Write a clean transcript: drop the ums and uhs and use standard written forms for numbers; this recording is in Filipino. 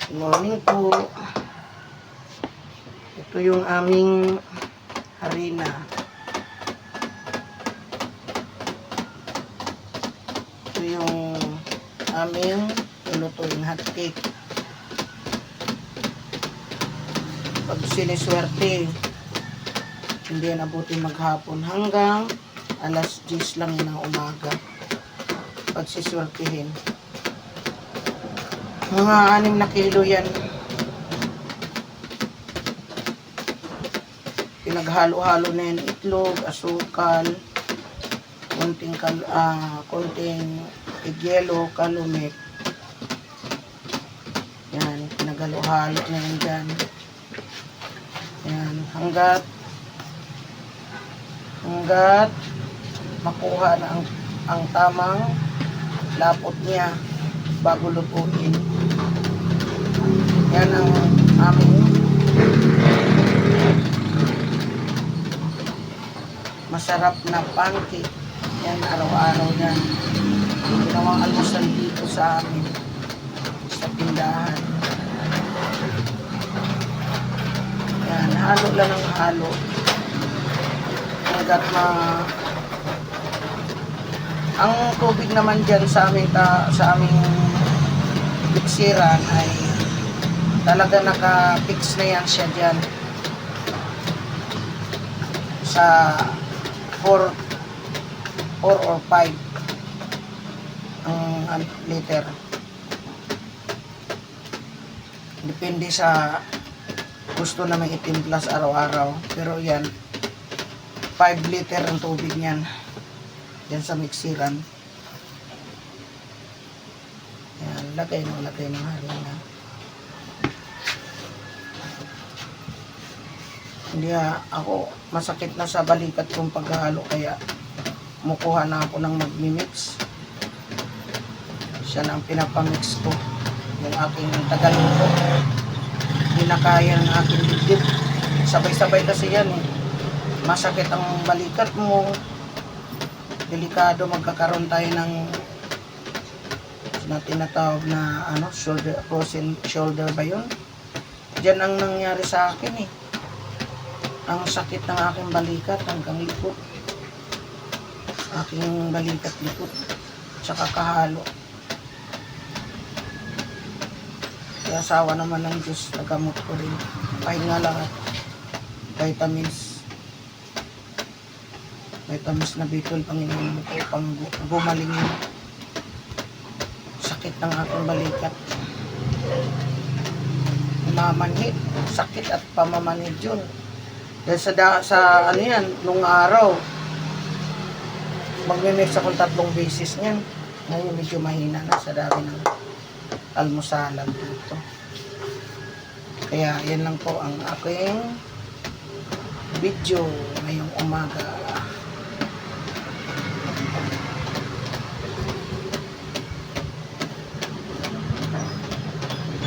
Good morning po. Ito yung aming harina. Ito yung aming lutuing hot cake. Pag siniswerte, hindi nabuti maghapon hanggang alas 10 lang ng umaga. Pag siswertihin. Mga 6 na kilo yan. Pinaghalo-halo na yan, itlog, asukal, konting yelo, kalumit. Yan, pinaghalo-halo na yan dyan. Yan, hanggat makuha na ang tamang lapot niya bago lutuin. Yan ang aming masarap na pancake. Yan, araw-araw yan. Ginawang almusal dito sa amin, sa tindahan. Yan, halo lang ang halo. Hanggat ang tubig naman dyan sa aming biksiran ay talaga naka-fix na yan siya dyan sa 4 or 5 ang liter. Depende sa gusto na may itimplas araw-araw. Pero yan, 5 liter ang tubig niyan. Yan sa miksiran. Yan, lagay ng harina. Hindi ako masakit na sa balikat kong paghahalo, kaya mukuha na ako ng magmimix. Siya na ang pinapamix ko. Yung aking tagaluto. Hindi na kaya ng aking dibdib. Sabay-sabay kasi yan eh. Masakit ang balikat mo. Delikado, magkakaroon tayo ng tinatawag na frozen shoulder ba yun? Diyan ang nangyari sa akin eh. Ang sakit ng aking balikat hanggang likod. Aking balikat likod. Tsaka kahalo. Kaya asawa naman ng Diyos, nagamot ko rin. Pahinga lang at vitamins. Vitamins na bitol, Panginoon ko, pang gumaling yung sakit ng aking balikat. Mamanhid, sakit at pamamanhid yun. Dahil sa ano yan, nung araw, magmimix akong 3 beses niyan. Ngayon medyo mahina na sa dami ng almusalan dito. Kaya yan lang po ang aking video ngayong umaga.